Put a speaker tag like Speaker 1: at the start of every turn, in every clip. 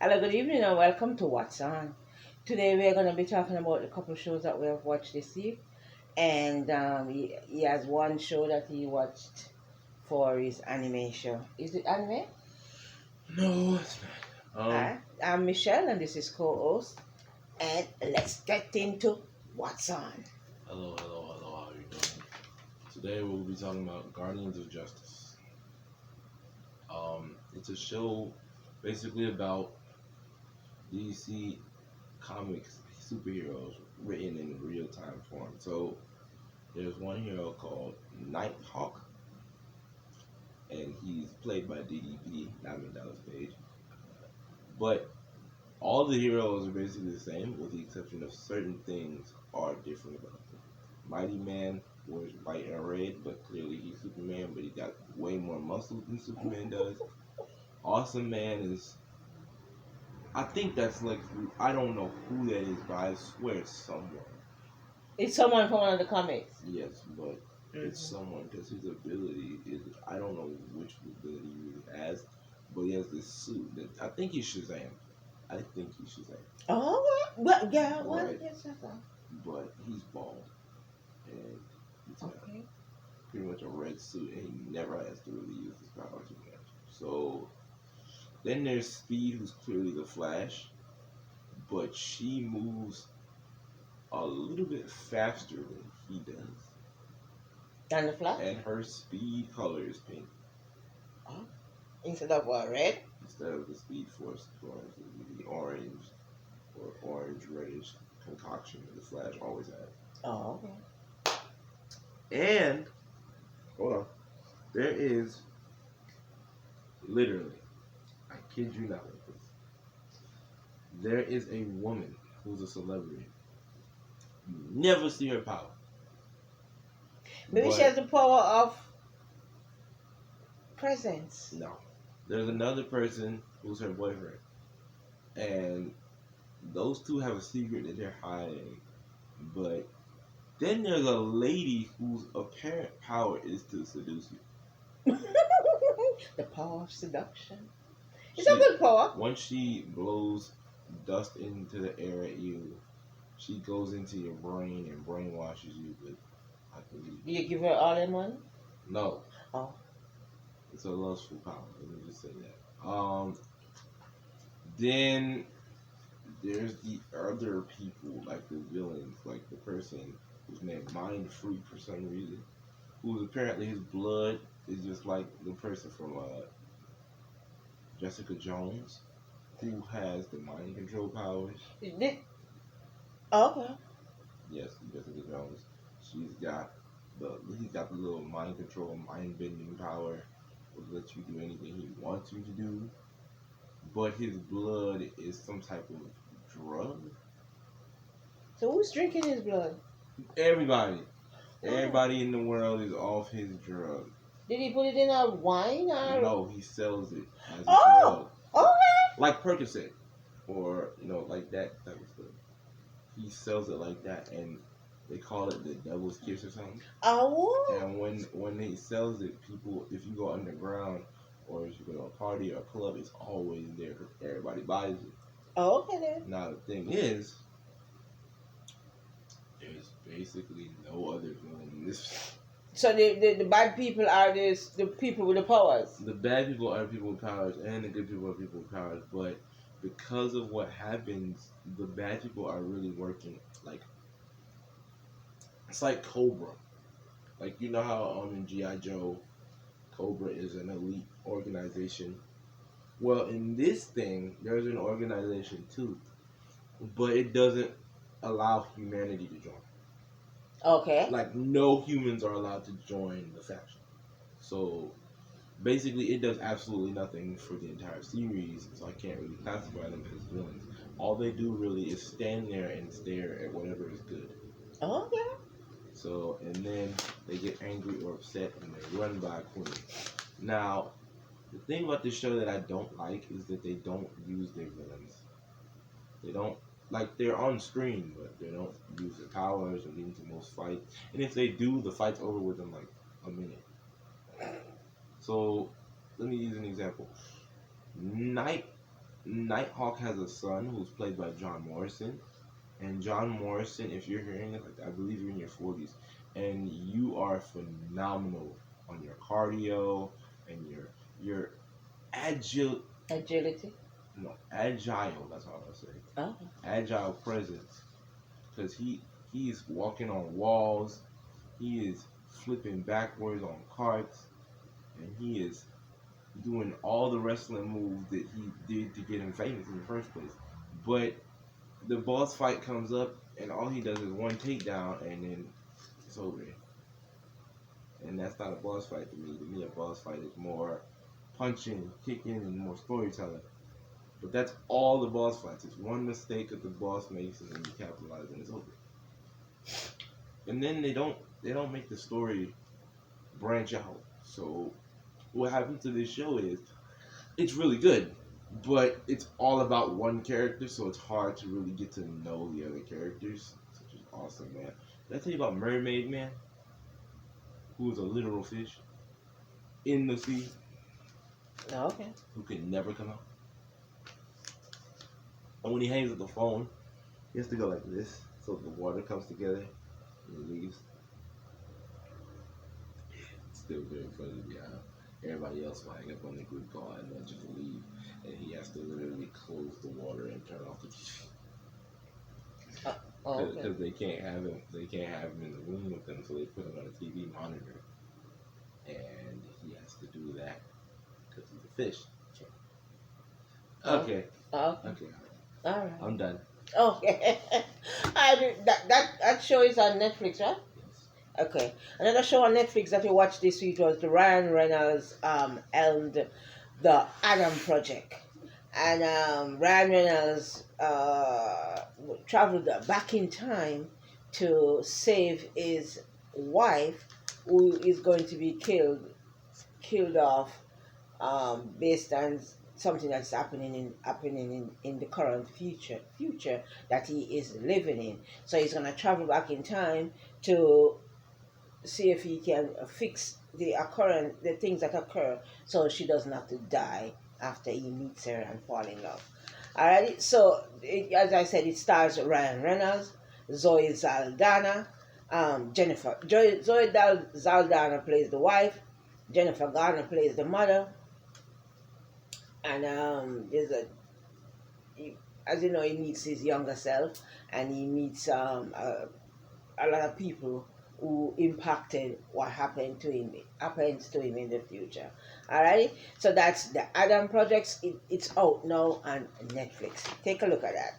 Speaker 1: Hello, good evening, and welcome to What's On. Today, we're going to be talking about a couple shows that we have watched this week. And he has one show that he watched for his anime show. Is it anime?
Speaker 2: No, it's not.
Speaker 1: Hi, I'm Michelle, and this is co host. And let's get into What's On.
Speaker 2: Hello. How are you doing? Today we'll be talking about Guardians of Justice. It's a show basically about DC comics superheroes written in real time form. So there's one hero called Nighthawk, and he's played by DDP, Diamond Dallas Page. But all the heroes are basically the same, with the exception of certain things are different about them. Mighty Man wears white and red, but clearly he's Superman, but he got way more muscles than Superman does. Awesome Man is, I think that's like, I don't know who that is, but I swear it's someone.
Speaker 1: It's someone from one of the comics.
Speaker 2: Yes, but it's someone because his ability is, I don't know which ability he really has, but he has this suit that I think he's Shazam. I think he's Shazam.
Speaker 1: Oh, well, yeah, well,
Speaker 2: Right.
Speaker 1: yes, that's all.
Speaker 2: But he's bald and he's got
Speaker 1: Okay.
Speaker 2: pretty much a red suit, and he never has to really use his powers too much. So then there's Speed, who's clearly the Flash, but she moves a little bit faster than he does,
Speaker 1: And the flash?
Speaker 2: and her speed color is pink
Speaker 1: Oh, instead of what, red?
Speaker 2: instead of the Speed Force color, the orange or orange reddish concoction that the Flash always has.
Speaker 1: Oh, okay.
Speaker 2: And hold on, there is literally, I kid you not with this, there is a woman who's a celebrity. You never see her power.
Speaker 1: Maybe she
Speaker 2: But
Speaker 1: has the power of presence.
Speaker 2: no. There's another person who's her boyfriend. And those two have a secret that they're hiding. But then there's a lady whose apparent power is to seduce you.
Speaker 1: The power of seduction. It's a
Speaker 2: She,
Speaker 1: good power.
Speaker 2: once she blows dust into the air at you, she goes into your brain and brainwashes you with, I believe.
Speaker 1: Do you give her all the money?
Speaker 2: No,
Speaker 1: Oh.
Speaker 2: it's a lustful power. Let me just say that. Then there's the other people, like the villains, like the person who's named Mind Freak for some reason, who's apparently his blood is just like the person from Jessica Jones, who has the mind control powers.
Speaker 1: Okay.
Speaker 2: Yes, Jessica Jones. He's got the little mind control, mind bending power, which lets you do anything he wants you to do. But his blood is some type of drug.
Speaker 1: So who's drinking his blood?
Speaker 2: Everybody.
Speaker 1: Oh.
Speaker 2: Everybody in the world is off his drug.
Speaker 1: Did he put it in a wine or?
Speaker 2: No, he sells it as a
Speaker 1: Oh.
Speaker 2: drug.
Speaker 1: Okay.
Speaker 2: Like Percocet. Or, like that type of stuff. He sells it like that, and they call it the devil's kiss or something.
Speaker 1: Oh.
Speaker 2: And when he sells it, people, if you go underground or if you go to a party or a club, it's always there because everybody buys it.
Speaker 1: Oh, okay then.
Speaker 2: Now the thing is, there's basically no other villain in this.
Speaker 1: So the bad people are the people with the powers.
Speaker 2: The bad people are people with powers, and the good people are people with powers. But because of what happens, the bad people are really working like, it's like Cobra. Like, you know how in G.I. Joe, Cobra is an elite organization. Well, in this thing, there's an organization too, but it doesn't allow humanity to join.
Speaker 1: Okay.
Speaker 2: Like, no humans are allowed to join the faction. So basically, it does absolutely nothing for the entire series, so I can't really classify them as villains. All they do really is stand there and stare at whatever is good.
Speaker 1: Okay.
Speaker 2: So, and then they get angry or upset and they run by a queen. Now, the thing about this show that I don't like is that they don't use their villains. They don't, like, they're on screen, but they don't use their powers or get into most fights. And if they do, the fight's over within like a minute. So, let me use an example. Nighthawk has a son who's played by John Morrison. And John Morrison, if you're hearing it, like I believe you're in your 40s, and you are phenomenal on your cardio and your agile,
Speaker 1: Agility.
Speaker 2: no, agile. That's all I'll say.
Speaker 1: Oh.
Speaker 2: Agile presence, because he's walking on walls, he is flipping backwards on carts, and he is doing all the wrestling moves that he did to get him famous in the first place. But the boss fight comes up, and all he does is one takedown, and then it's over. And that's not a boss fight to me. To me, a boss fight is more punching, kicking, and more storytelling. But that's all the boss fights. It's one mistake that the boss makes, and then you capitalize, and it's over. And then they don't make the story branch out. So what happens to this show is it's really good, but it's all about one character, so it's hard to really get to know the other characters, which is awesome, man. Did I tell you about Mermaid Man, who is a literal fish in the sea
Speaker 1: Okay.
Speaker 2: who can never come out? And when he hangs up the phone, he has to go like this, so the water comes together and he leaves. It's still very funny to me how everybody else will hang up on the group call and they'll just leave, and he has to literally close the water and turn off the TV.
Speaker 1: Okay.
Speaker 2: Because they can't have him. They can't have him in the room with them, so they put him on a TV monitor, and he has to do that because he's a fish. Okay.
Speaker 1: Okay.
Speaker 2: Okay.
Speaker 1: All right.
Speaker 2: I'm done.
Speaker 1: Okay. That show is on Netflix, right?
Speaker 2: Yes.
Speaker 1: Okay. Another show on Netflix that we watched this week was the Ryan Reynolds and the Adam Project. And Ryan Reynolds traveled back in time to save his wife, who is going to be killed off, based on something that's happening in the current future that he is living in. So he's gonna travel back in time to see if he can fix the things that occur, so she doesn't have to die after he meets her and fall in love. Alright, so as I said, it stars Ryan Reynolds, Zoe Saldana, Zoe Saldana plays the wife, Jennifer Garner plays the mother, and as you know, he meets his younger self, and he meets a lot of people who impacted what happens to him in the future. Alright, so that's the Adam Project. It's out now on Netflix. Take a look at that.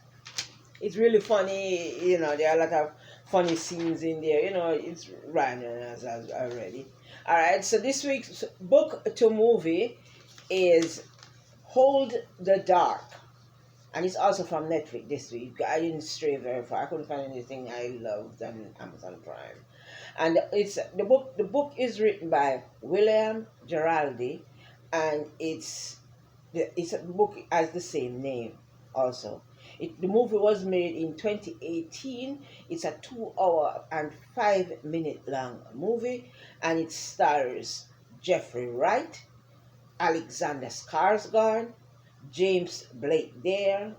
Speaker 1: It's really funny. There are a lot of funny scenes in there. It's Ryan as already. Alright, so this week's book to movie is Hold the Dark, and it's also from Netflix this week. I didn't stray very far. I couldn't find anything I loved on Amazon Prime. And it's the book. The book is written by William Giraldi, and it's a book has the same name. Also, the movie was made in 2018. It's a 2 hour and 5 minute long movie, and it stars Jeffrey Wright, Alexander Skarsgård, James Blake Dale.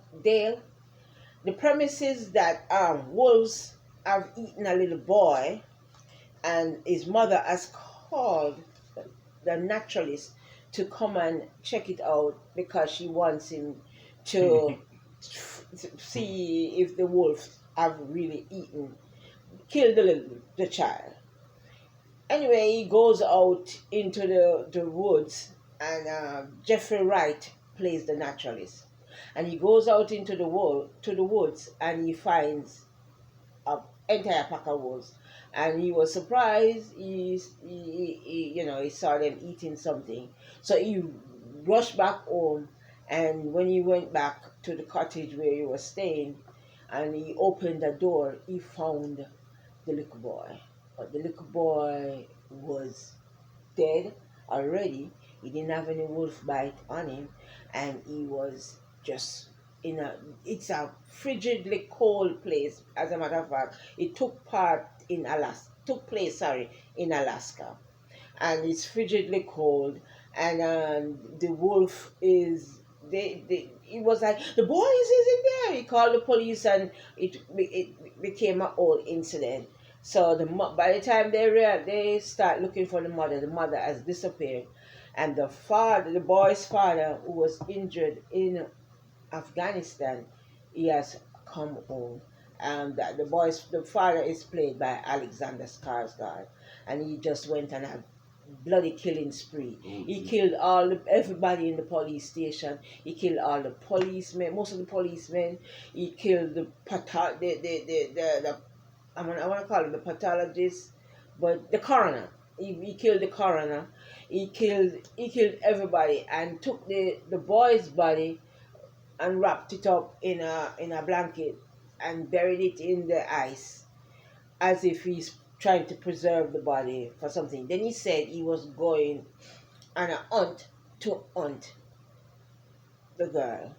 Speaker 1: The premise is that wolves have eaten a little boy, and his mother has called the naturalist to come and check it out because she wants him to see if the wolves have really killed the child. Anyway, he goes out into the woods, and Jeffrey Wright plays the naturalist, and he goes out into the woods, and he finds an entire pack of wolves, and he was surprised. He saw them eating something, so he rushed back home. And when he went back to the cottage where he was staying, and he opened the door, he found the little boy. But the little boy was dead already. He didn't have any wolf bite on him, and he was just it's a frigidly cold place. As a matter of fact, it took place in Alaska, and it's frigidly cold, and the wolf is he was like, the boy is in there. He called the police, and it became an whole incident. So by the time they start looking for the mother has disappeared, and the boy's father, who was injured in Afghanistan, he has come home. And the father is played by Alexander Skarsgård, and he just went on a bloody killing spree. He killed everybody in the police station. He killed all the policemen, most of the policemen. He killed the I want to call him the pathologist, but the coroner. He killed the coroner. He killed everybody, and took the boy's body and wrapped it up in a blanket and buried it in the ice, as if he's trying to preserve the body for something. Then he said he was going on a hunt to hunt the girl.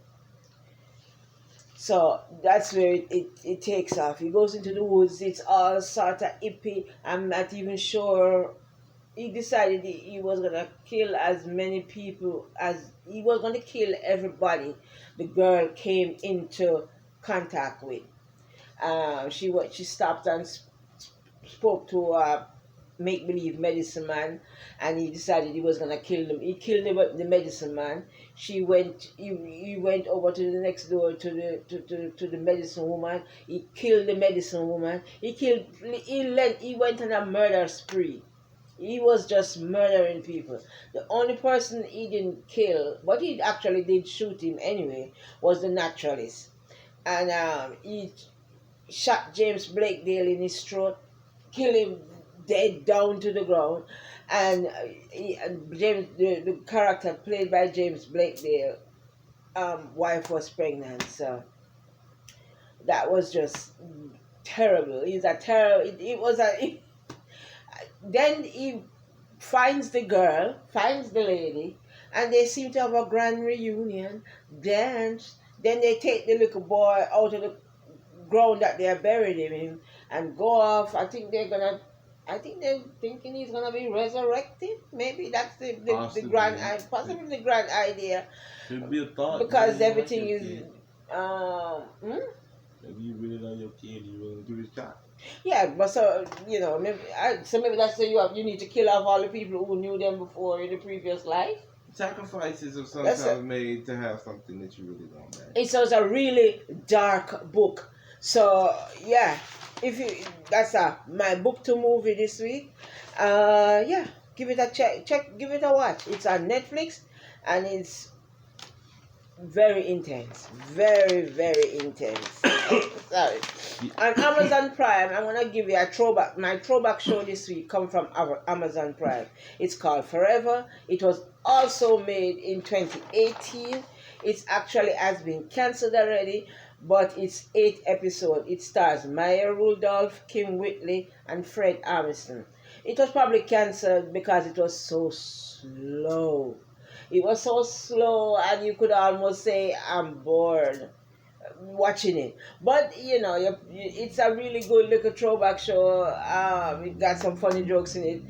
Speaker 1: So that's where it takes off. He goes into the woods. It's all sort of hippie. I'm not even sure. He decided he was going to kill as many people as he was going to kill everybody the girl came into contact with. She stopped and spoke to a make-believe medicine man, and he decided he was gonna kill them. He killed the medicine man. He went over to the next door to the medicine woman. He killed the medicine woman. He went on a murder spree. He was just murdering people. The only person he didn't kill, but he actually did shoot him anyway, was the naturalist. And he shot James Blakedale in his throat, killed him dead down to the ground. And James, the character played by James Blakedale, wife was pregnant. So that was just terrible. He's a terrible. Then he finds the girl, finds the lady, and they seem to have a grand reunion, dance. Then they take the little boy out of the ground that they are buried him in and go off. I think they're thinking he's gonna be resurrected. Maybe that's the grand, possibly the grand idea.
Speaker 2: Should be a thought.
Speaker 1: Because everything is.
Speaker 2: Maybe you really love your kid, you willing to give it a shot.
Speaker 1: Yeah, but maybe that's you need to kill off all the people who knew them before in the previous life.
Speaker 2: Sacrifices are sometimes made to have something that you really want, man.
Speaker 1: It's a really dark book. So yeah, that's my book to movie this week. Give it a check, give it a watch. It's on Netflix, and it's very intense, very, very intense. Sorry. On Amazon Prime, I'm gonna give you a throwback. My throwback show this week come from our Amazon Prime. It's called Forever. It was also made in 2018. It's actually has been cancelled already, but it's 8 episodes. It stars Maya Rudolph, Kim Whitley, and Fred Armisen. It was probably cancelled because it was so slow. It was so slow, and you could almost say, I'm bored watching it. But, it's a really good little throwback show. It got some funny jokes in it.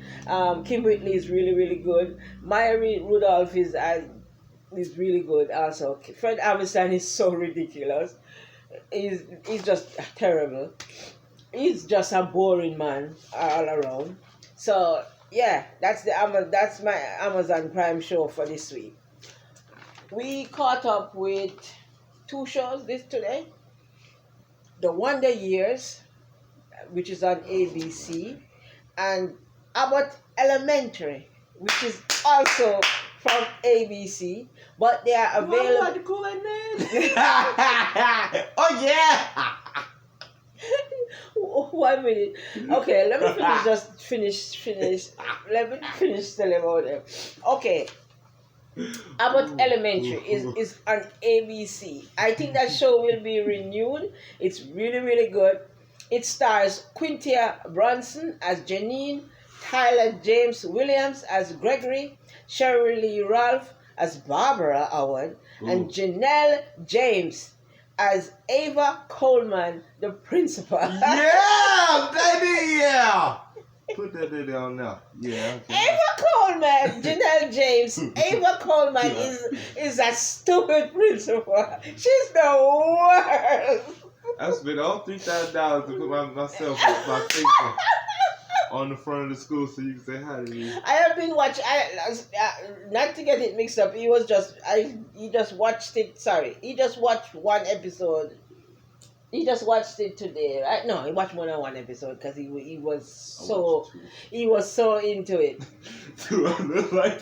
Speaker 1: Kim Whitley is really, really good. Maya Rudolph is really good also. Fred Armisen is so ridiculous. He's just terrible. He's just a boring man all around. So, yeah, that's my Amazon Prime show for this week. We caught up with 2 shows today. The Wonder Years, which is on ABC, and Abbott Elementary, which is also from ABC, but they are available.
Speaker 2: Why do you call that name? Oh yeah.
Speaker 1: 1 minute. Okay, let me finish. Let me finish telling about them. Okay. Abbott Elementary is on ABC. I think that show will be renewed. It's really, really good. It stars Quintia Brunson as Janine, Tyler James Williams as Gregory, Shirley Ralph as Barbara Howard, and Janelle James as Ava Coleman, the principal.
Speaker 2: Yeah, baby, yeah. Put that in on now. Yeah, okay.
Speaker 1: Ava Coleman, Janelle James. Ava Coleman is a stupid principal. She's the worst.
Speaker 2: I spent all $3,000 to put myself my face on the front of the school so you can say hi to me.
Speaker 1: I have been watching. Not to get it mixed up. He just watched it. Sorry, he just watched one episode. He just watched it today, right? No, he watched more than one episode because he was so into it.
Speaker 2: Like,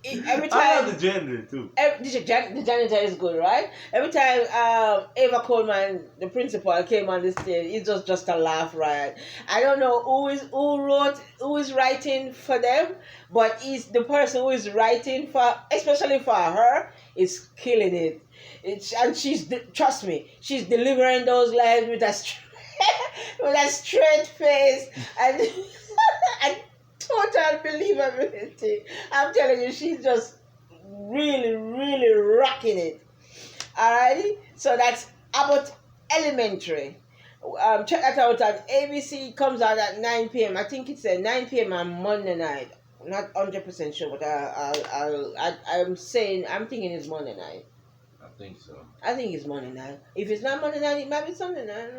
Speaker 1: Every time
Speaker 2: I love the janitor too.
Speaker 1: The janitor is good, right? Every time Ava Coleman, the principal, came on the stage, it's just a laugh, right? I don't know who is writing for them, but the person who is writing for, especially for her, is killing it. And trust me, she's delivering those lines with a with a straight face and and total believability. I'm telling you, she's just really, really rocking it. Alrighty, so that's Abbott Elementary. Check that out on ABC. Comes out at 9 p.m. I think it's at 9 p.m. on Monday night. Not 100% sure, but I'm thinking it's Monday night.
Speaker 2: I think so.
Speaker 1: I think it's Monday night. If it's not Monday night, it might be Sunday night.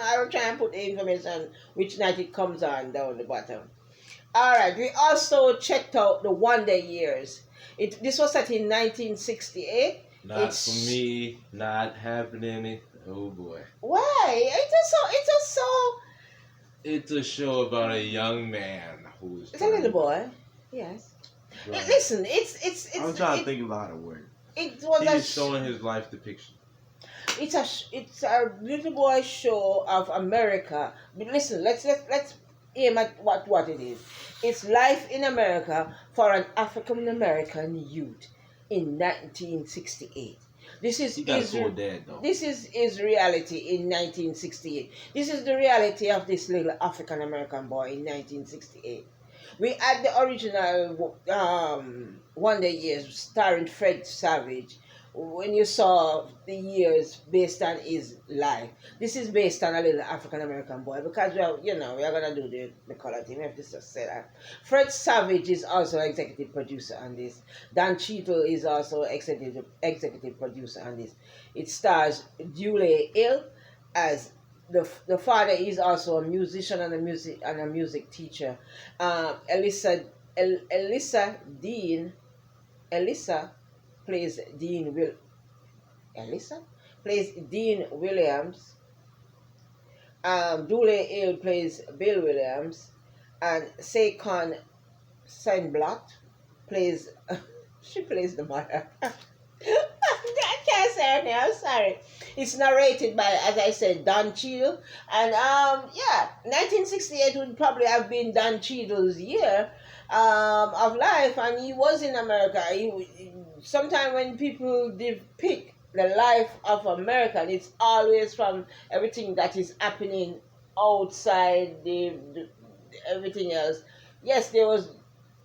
Speaker 1: I'll try and put the information which night it comes on down the bottom. Alright, we also checked out the Wonder Years. This was set in 1968.
Speaker 2: Not for me, not happening. Oh boy.
Speaker 1: Why?
Speaker 2: It's a show about a young man who is.
Speaker 1: It's a little boy. Yes. Right. Listen, it's.
Speaker 2: I'm trying to think about a word.
Speaker 1: He's
Speaker 2: showing his life depiction.
Speaker 1: It's a little boy show of America. But listen, let's aim at what it is. It's life in America for an African American youth in 1968. This is his reality in 1968. This is the reality of this little African American boy in 1968. We had the original Wonder Years starring Fred Savage. When you saw the years based on his life, this is based on a little African American boy because we are gonna do the color thing. We have to just say that. Fred Savage is also executive producer on this. Dan Cheadle is also executive producer on this. It stars Dule Hill as the father is also a musician and a music teacher. Elissa plays Dean Williams. Dule Hill plays Bill Williams, and Saquon Seinblatt plays she plays the mother. I can't say her name, I'm sorry. It's narrated by, as I said, Don Cheadle. And 1968 would probably have been Don Cheadle's year of life, and he was in America. Sometimes when people depict the life of American, it's always from everything that is happening outside the everything else. Yes, there was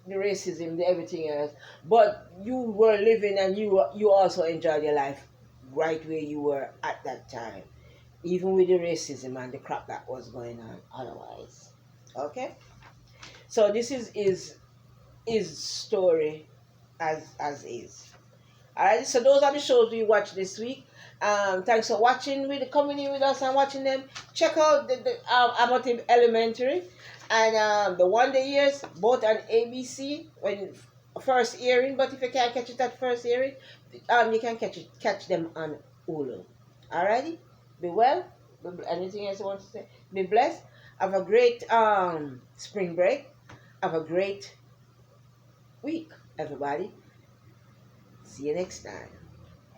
Speaker 1: the racism, the everything else, but you were living and you also enjoyed your life right where you were at that time, even with the racism and the crap that was going on otherwise. Okay, so this is his story as is. Alright, so those are the shows we watched this week. Thanks for watching, coming in with us and watching them. Check out the Abbott Elementary and the Wonder Years, both on ABC when first airing. But if you can't catch it at first airing, you can catch them on Hulu. Alrighty, be well. Anything else you want to say? Be blessed. Have a great spring break. Have a great week, everybody. See you next time.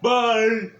Speaker 2: Bye.